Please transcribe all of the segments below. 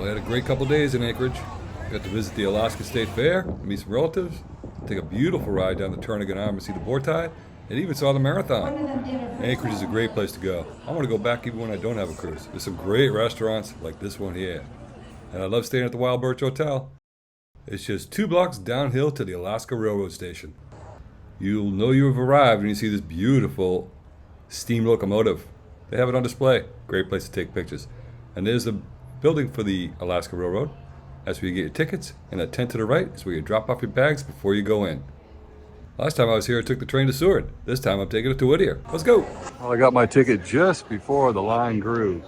I had a great couple days in Anchorage. Got to visit the Alaska State Fair, meet some relatives, take a beautiful ride down the Turnagain Arm to see the boar tide, and even saw the marathon. Anchorage is a great place to go. I want to go back even when I don't have a cruise. There's some great restaurants like this one here. And I love staying at the Wild Birch Hotel. It's just 2 blocks downhill to the Alaska Railroad Station. You'll know you have arrived when you see this beautiful steam locomotive. They have it on display. Great place to take pictures. And there's the building for the Alaska Railroad. That's where you get your tickets, and that tent to the right is where you drop off your bags before you go in. Last time I was here, I took the train to Seward. This time I'm taking it to Whittier. Let's go. Well, I got my ticket just before the line grew.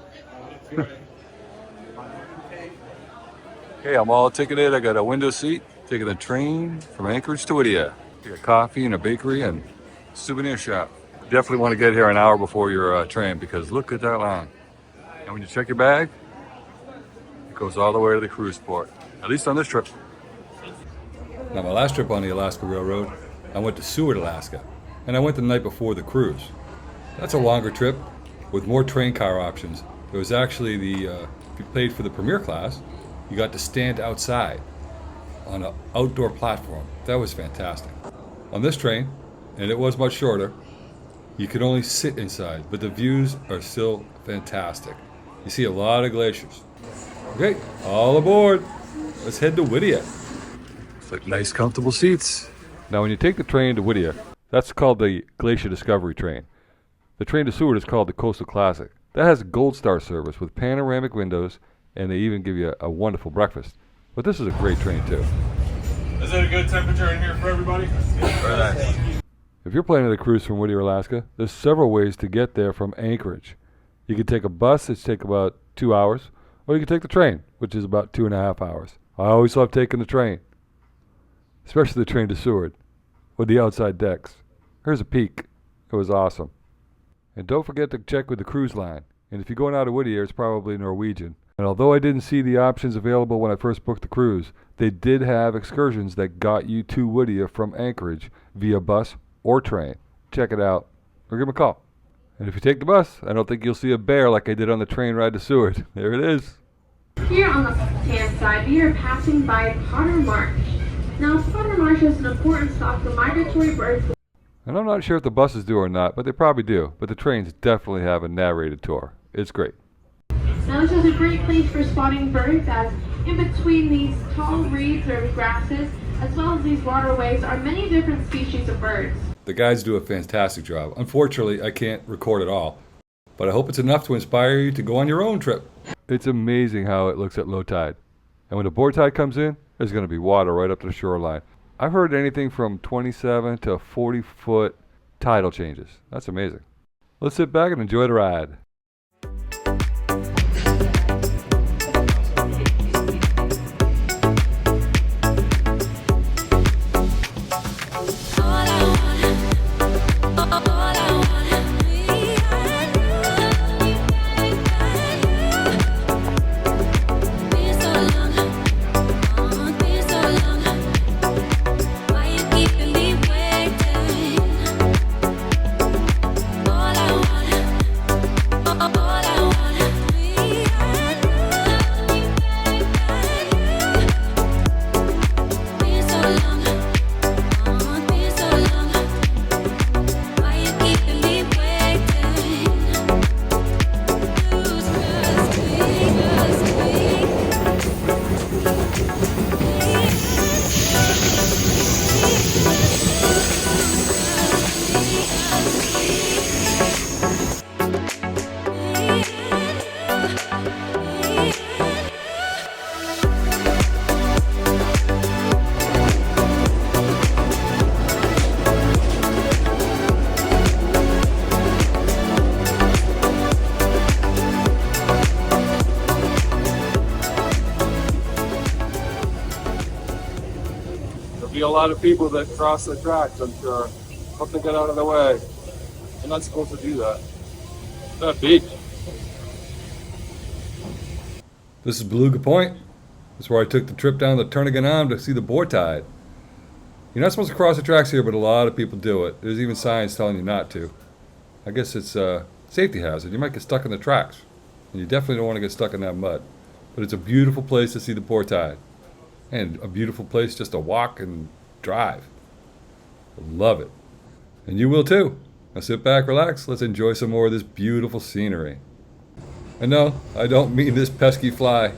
Okay, I'm all ticketed. I got a window seat, taking the train from Anchorage to Whittier. Get a coffee and a bakery and souvenir shop. Definitely want to get here an hour before your train because look at that line. And when you check your bag, it goes all the way to the cruise port, at least on this trip. Now, my last trip on the Alaska Railroad, I went to Seward, Alaska, and I went the night before the cruise. That's a longer trip with more train car options. There was actually if you paid for the premier class, you got to stand outside on an outdoor platform. That was fantastic. On this train, and it was much shorter, you could only sit inside, but the views are still fantastic. You see a lot of glaciers. Okay, all aboard. Let's head to Whittier. It's like nice, comfortable seats. Now, when you take the train to Whittier, that's called the Glacier Discovery train. The train to Seward is called the Coastal Classic. That has a Gold Star service with panoramic windows, and they even give you a wonderful breakfast. But this is a great train, too. Is it a good temperature in here for everybody? Very nice. If you're planning a cruise from Whittier, Alaska, there's several ways to get there from Anchorage. You can take a bus, which takes about 2 hours, or you can take the train, which is about 2.5 hours. I always love taking the train, especially the train to Seward, with the outside decks. Here's a peek. It was awesome. And don't forget to check with the cruise line. And if you're going out of Whittier, it's probably Norwegian. And although I didn't see the options available when I first booked the cruise, they did have excursions that got you to Whittier from Anchorage via bus or train. Check it out, or give them a call. And if you take the bus, I don't think you'll see a bear like I did on the train ride to Seward. There it is. Here on the left-hand side, we are passing by Potter Marsh. Now, Potter Marsh is an important stop for migratory birds. And I'm not sure if the buses do or not, but they probably do. But the trains definitely have a narrated tour. It's great. Now, this is a great place for spotting birds, as in between these tall reeds or grasses, as well as these waterways, are many different species of birds. The guides do a fantastic job. Unfortunately, I can't record it all, but I hope it's enough to inspire you to go on your own trip. It's amazing how it looks at low tide. And when the board tide comes in, there's going to be water right up to the shoreline. I've heard anything from 27 to 40-foot tidal changes. That's amazing. Let's sit back and enjoy the ride. Be a lot of people that cross the tracks, I'm sure. Hope they get out of the way. You're not supposed to do that. It's not beach. This is Beluga Point. That's where I took the trip down the Turnagain Arm to see the boar tide. You're not supposed to cross the tracks here, but a lot of people do it. There's even signs telling you not to. I guess it's a safety hazard. You might get stuck in the tracks. And you definitely don't want to get stuck in that mud. but it's a beautiful place to see the poor tide. And a beautiful place just to walk and drive. Love it. And you will too. Now sit back, relax, let's enjoy some more of this beautiful scenery. And no, I don't mean this pesky fly.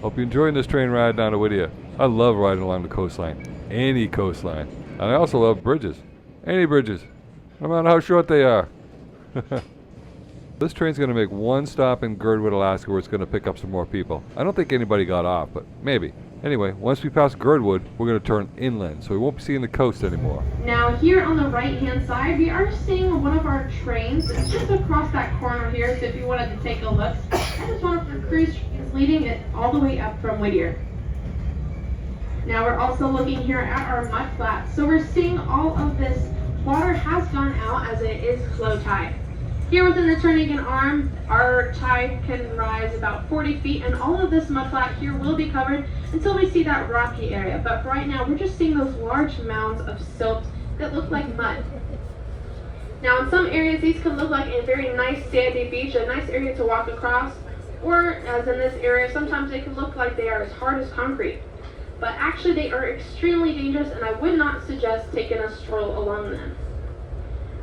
Hope you're enjoying this train ride down to Whittier. I love riding along the coastline, any coastline. And I also love bridges, any bridges, no matter how short they are. This train's going to make one stop in Girdwood, Alaska, where it's going to pick up some more people. I don't think anybody got off, but maybe. Anyway, once we pass Girdwood, we're going to turn inland, so we won't be seeing the coast anymore. Now here on the right-hand side, we are seeing one of our trains. It's just across that corner here, so if you wanted to take a look, that is one of our cruise trains leading it all the way up from Whittier. Now we're also looking here at our mud flats. So we're seeing all of this water has gone out as it is low tide. Here within the Turnagain Arm, our tide can rise about 40 feet, and all of this mud flat here will be covered until we see that rocky area. But for right now, we're just seeing those large mounds of silt that look like mud. Now in some areas, these can look like a very nice sandy beach, a nice area to walk across, or as in this area, sometimes they can look like they are as hard as concrete. But actually they are extremely dangerous, and I would not suggest taking a stroll along them.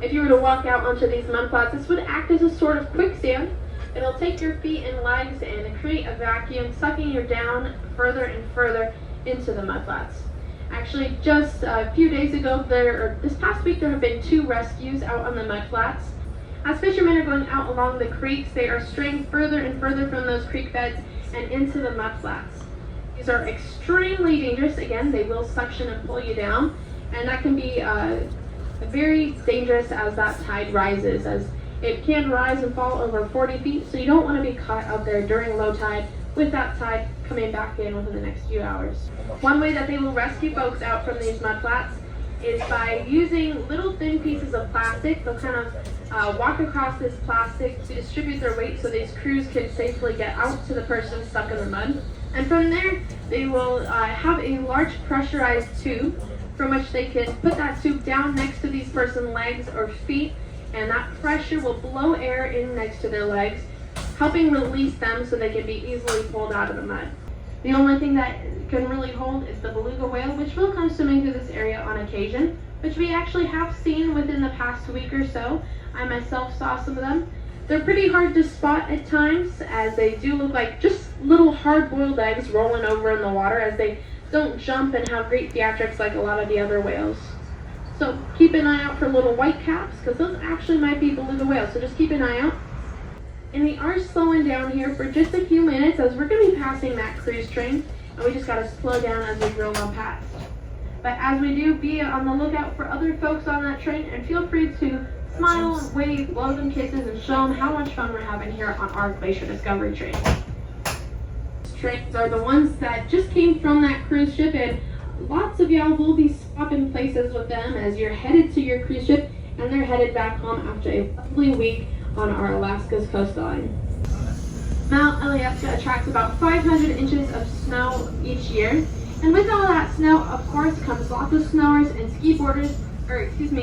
If you were to walk out onto these mud flats, this would act as a sort of quicksand. It'll take your feet and legs and create a vacuum, sucking you down further and further into the mud flats. Actually, just a few days ago, this past week, there have been 2 rescues out on the mud flats. As fishermen are going out along the creeks, they are straying further and further from those creek beds and into the mud flats. These are extremely dangerous. Again, they will suction and pull you down, and that can be very dangerous as that tide rises, as it can rise and fall over 40 feet, so you don't want to be caught out there during low tide with that tide coming back in within the next few hours. One way that they will rescue folks out from these mud flats is by using little thin pieces of plastic. They'll kind of walk across this plastic to distribute their weight so these crews can safely get out to the person stuck in the mud. And from there, they will have a large pressurized tube from which they can put that tube down next to these person's legs or feet, and that pressure will blow air in next to their legs, helping release them so they can be easily pulled out of the mud. The only thing that can really hold is the beluga whale, which will come swimming through this area on occasion, which we actually have seen within the past week or so. I myself saw some of them. They're pretty hard to spot at times, as they do look like just little hard-boiled eggs rolling over in the water, as they don't jump and have great theatrics like a lot of the other whales. So keep an eye out for little white caps, because those actually might be beluga whales, so just keep an eye out. And we are slowing down here for just a few minutes, as we're going to be passing that cruise train, and we just got to slow down as we drill on past. But as we do, be on the lookout for other folks on that train, and feel free to smile, wave, blow them kisses, and show them how much fun we're having here on our Glacier Discovery train. Trains are the ones that just came from that cruise ship, and lots of y'all will be swapping places with them as you're headed to your cruise ship, and they're headed back home after a lovely week on our Alaska's coastline. Mount Alaska attracts about 500 inches of snow each year, and with all that snow, of course, comes lots of snowboarders and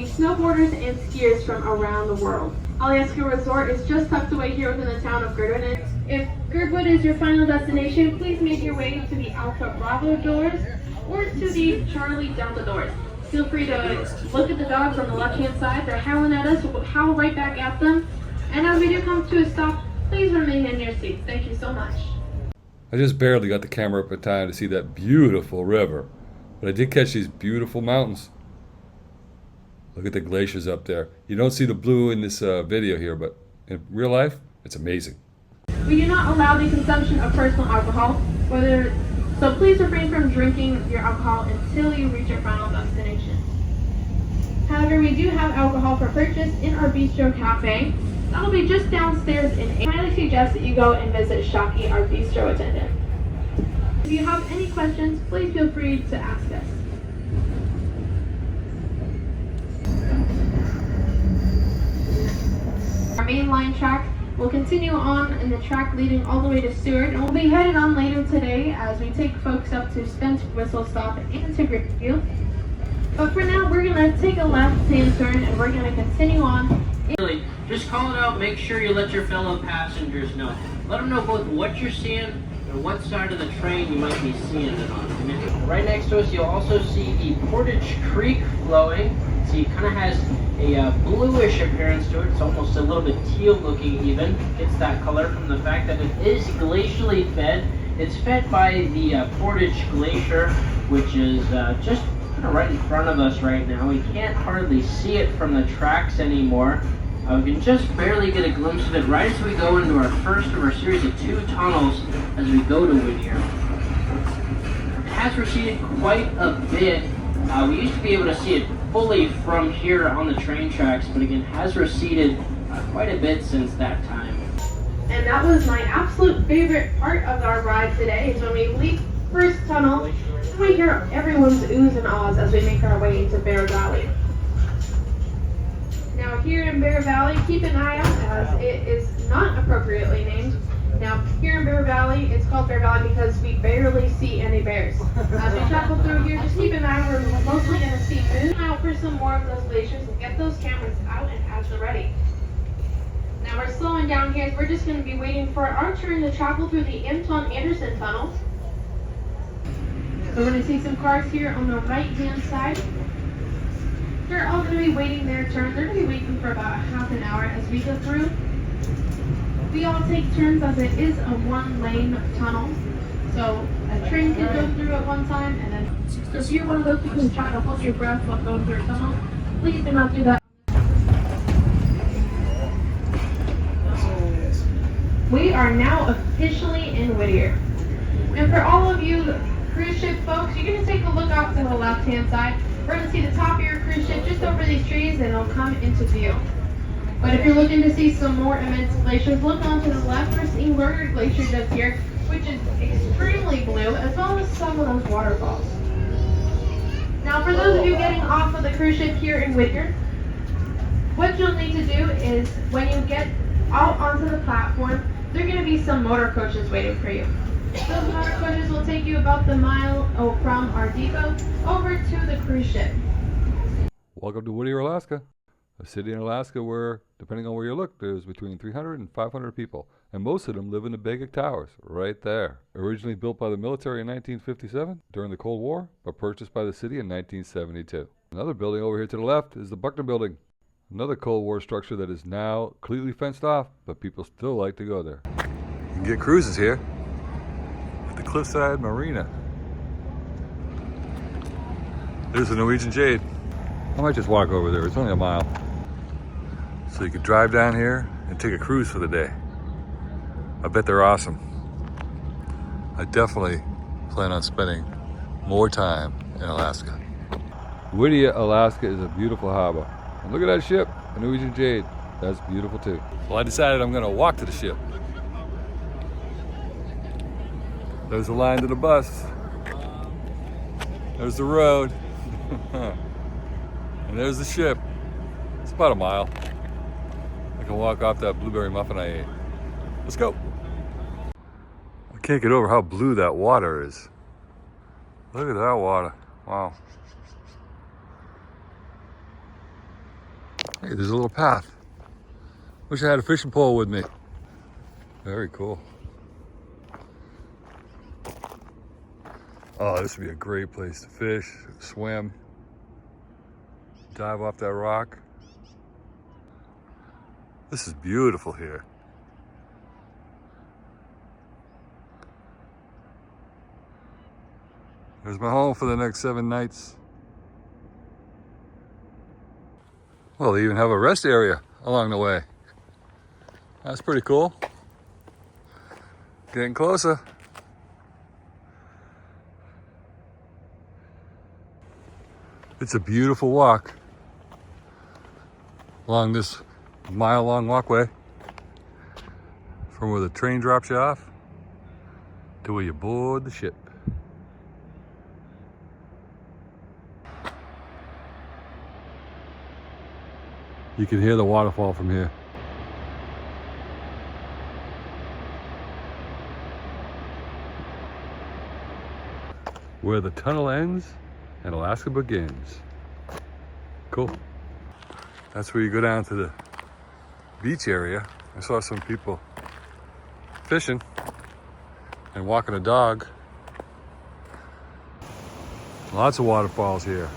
snowboarders and skiers from around the world. Alaska Resort is just tucked away here within the town of Girdwood. If Girdwood is your final destination. Please make your way to the Alpha Bravo doors or to the Charlie Delta doors. Feel free to look at the dogs on the left-hand side. They're howling at us. We'll howl right back at them. And as we do come to a stop, please remain in your seats. Thank you so much. I just barely got the camera up in time to see that beautiful river, but I did catch these beautiful mountains. Look at the glaciers up there. You don't see the blue in this video here, but in real life, it's amazing. We do not allow the consumption of personal alcohol, so please refrain from drinking your alcohol until you reach your final destination. However, we do have alcohol for purchase in our bistro cafe. That'll be just downstairs in A. I highly suggest that you go and visit Shockey, our bistro attendant. If you have any questions, please feel free to ask us. Our main line track will continue on in the track leading all the way to Seward, and we'll be headed on later today as we take folks up to Spence Whistle Stop and to Greenfield. But for now, we're going to take a left-hand turn and we're going to continue on. Really, just call it out, make sure you let your fellow passengers know. Let them know both what you're seeing and what side of the train you might be seeing it on. And right next to us, you'll also see the Portage Creek flowing. See, it kind of has a bluish appearance to it. It's almost a little bit teal looking even. It's that color from the fact that it is glacially fed. It's fed by the Portage Glacier, which is just kind of right in front of us right now. We can't hardly see it from the tracks anymore. We can just barely get a glimpse of it right as we go into our first of our series of 2 tunnels as we go to Whittier. It has receded quite a bit. We used to be able to see it fully from here on the train tracks, but again, has receded quite a bit since that time. And that was my absolute favorite part of our ride today, is when we leave first tunnel, and we hear everyone's oohs and ahs as we make our way into Bear Valley. Now here in Bear Valley, keep an eye out as it is not appropriately named. Now here in Bear Valley, it's called Bear Valley because we barely see any bears. As we travel through here, just keep an eye out. We're mostly going to see moon out for some more of those glaciers and get those cameras out and as they're ready. Now we're slowing down here as we're just going to be waiting for our turn to travel through the Anton Anderson Tunnel. We're going to see some cars here on the right-hand side. They're all going to be waiting their turn. They're going to be waiting for about half an hour as we go through. We all take turns as it is a 1-lane tunnel. So a train can go through at one time, and then if you're one of those people who try to hold your breath while going through a tunnel, please do not do that. We are now officially in Whittier. And for all of you cruise ship folks, you're going to take a look out to the left-hand side. We're going to see the top of your cruise ship just over these trees, and it'll come into view. But if you're looking to see some more immense glaciers, look on to the left. We're seeing Lerner Glacier just here, which is extremely blue, as well as some of those waterfalls. Now, for those of you getting off of the cruise ship here in Whittier, what you'll need to do is, when you get out onto the platform, there are going to be some motor coaches waiting for you. Those motor coaches will take you about the mile from our depot over to the cruise ship. Welcome to Whittier, Alaska. A city in Alaska where, depending on where you look, there's between 300 and 500 people. And most of them live in the Begik Towers, right there. Originally built by the military in 1957 during the Cold War, but purchased by the city in 1972. Another building over here to the left is the Buckner Building. Another Cold War structure that is now completely fenced off, but people still like to go there. You can get cruises here at the Cliffside Marina. There's the Norwegian Jade. I might just walk over there, it's only a mile. So you could drive down here and take a cruise for the day. I bet they're awesome. I definitely plan on spending more time in Alaska. Whittier, Alaska is a beautiful harbor. And look at that ship, the Norwegian Jade. That's beautiful too. Well, I decided I'm gonna walk to the ship. There's the line to the bus. There's the road. And there's the ship. It's about a mile. I can walk off that blueberry muffin I ate. Let's go. I can't get over how blue that water is. Look at that water. Wow. Hey, there's a little path. Wish I had a fishing pole with me. Very cool. Oh, this would be a great place to fish, swim, dive off that rock. This is beautiful here. There's my home for the next 7 nights. Well, they even have a rest area along the way. That's pretty cool. Getting closer. It's a beautiful walk along this mile-long walkway from where the train drops you off to where you board the ship. You can hear the waterfall from here. Where the tunnel ends and Alaska begins. Cool. That's where you go down to the beach area. I saw some people fishing and walking a dog. Lots of waterfalls here.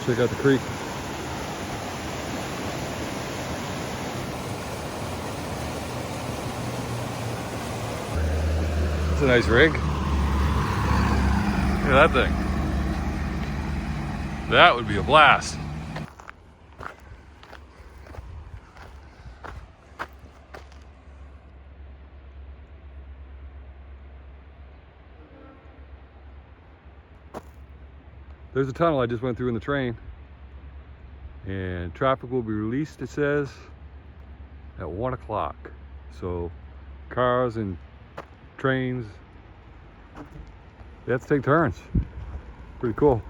Check out the creek. It's a nice rig. Look at that thing. That would be a blast. There's a tunnel I just went through in the train. And traffic will be released, it says, at 1 o'clock. So cars and trains, they have to take turns. Pretty cool.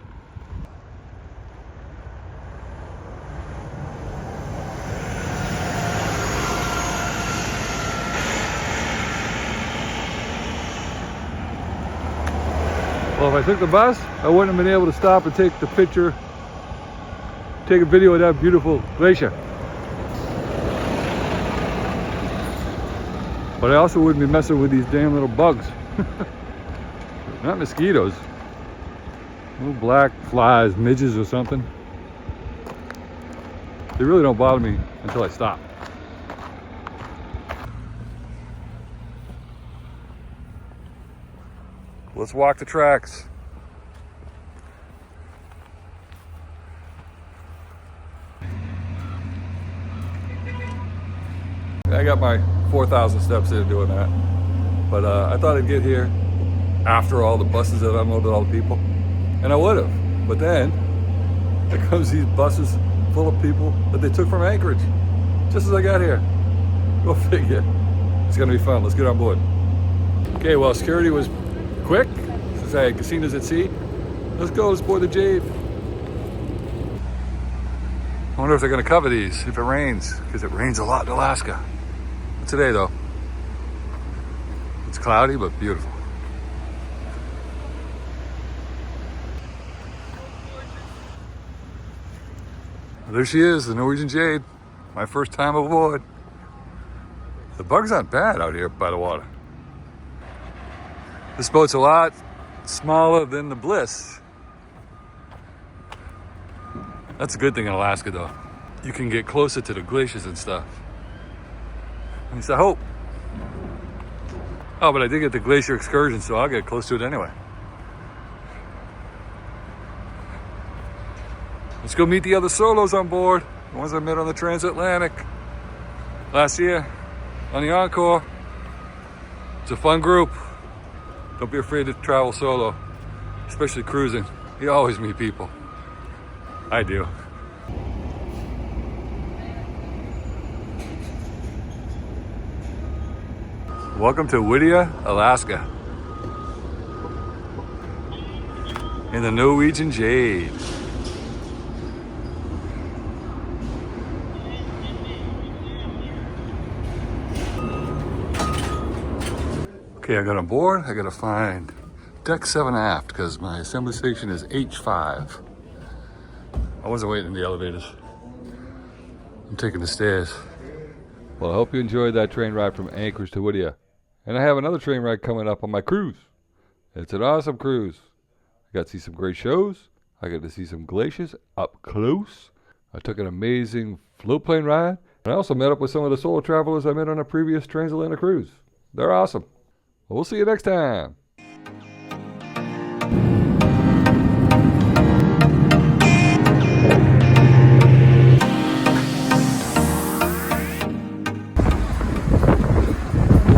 Well, if I took the bus, I wouldn't have been able to stop and take the picture, take a video of that beautiful glacier. But I also wouldn't be messing with these damn little bugs. Not mosquitoes. Little black flies, midges or something. They really don't bother me until I stop. Let's walk the tracks. I got my 4,000 steps in doing that. But I thought I'd get here after all the buses that unloaded all the people. And I would have. But then, there comes these buses full of people that they took from Anchorage. Just as I got here. Go figure. It's gonna be fun. Let's get on board. Okay, well, security was quick, since I had casinos at sea. Let's go, let's board the Jade. I wonder if they're gonna cover these if it rains, because it rains a lot in Alaska. Not today though. It's cloudy, but beautiful. There she is, the Norwegian Jade. My first time aboard. The bugs aren't bad out here by the water. This boat's a lot smaller than the Bliss. That's a good thing in Alaska though. You can get closer to the glaciers and stuff. At least I hope. Oh, but I did get the Glacier excursion, so I'll get close to it anyway. Let's go meet the other solos on board. The ones I met on the transatlantic last year on the Encore. It's a fun group. Don't be afraid to travel solo, especially cruising. You always meet people. I do. Welcome to Whittier, Alaska. In the Norwegian Jade. Okay, I got on board. I gotta find deck 7 aft because my assembly station is H5. I wasn't waiting in the elevators. I'm taking the stairs. Well, I hope you enjoyed that train ride from Anchorage to Whittier. And I have another train ride coming up on my cruise. It's an awesome cruise. I got to see some great shows. I got to see some glaciers up close. I took an amazing float plane ride. And I also met up with some of the solo travelers I met on a previous transatlantic cruise. They're awesome. Well, we'll see you next time.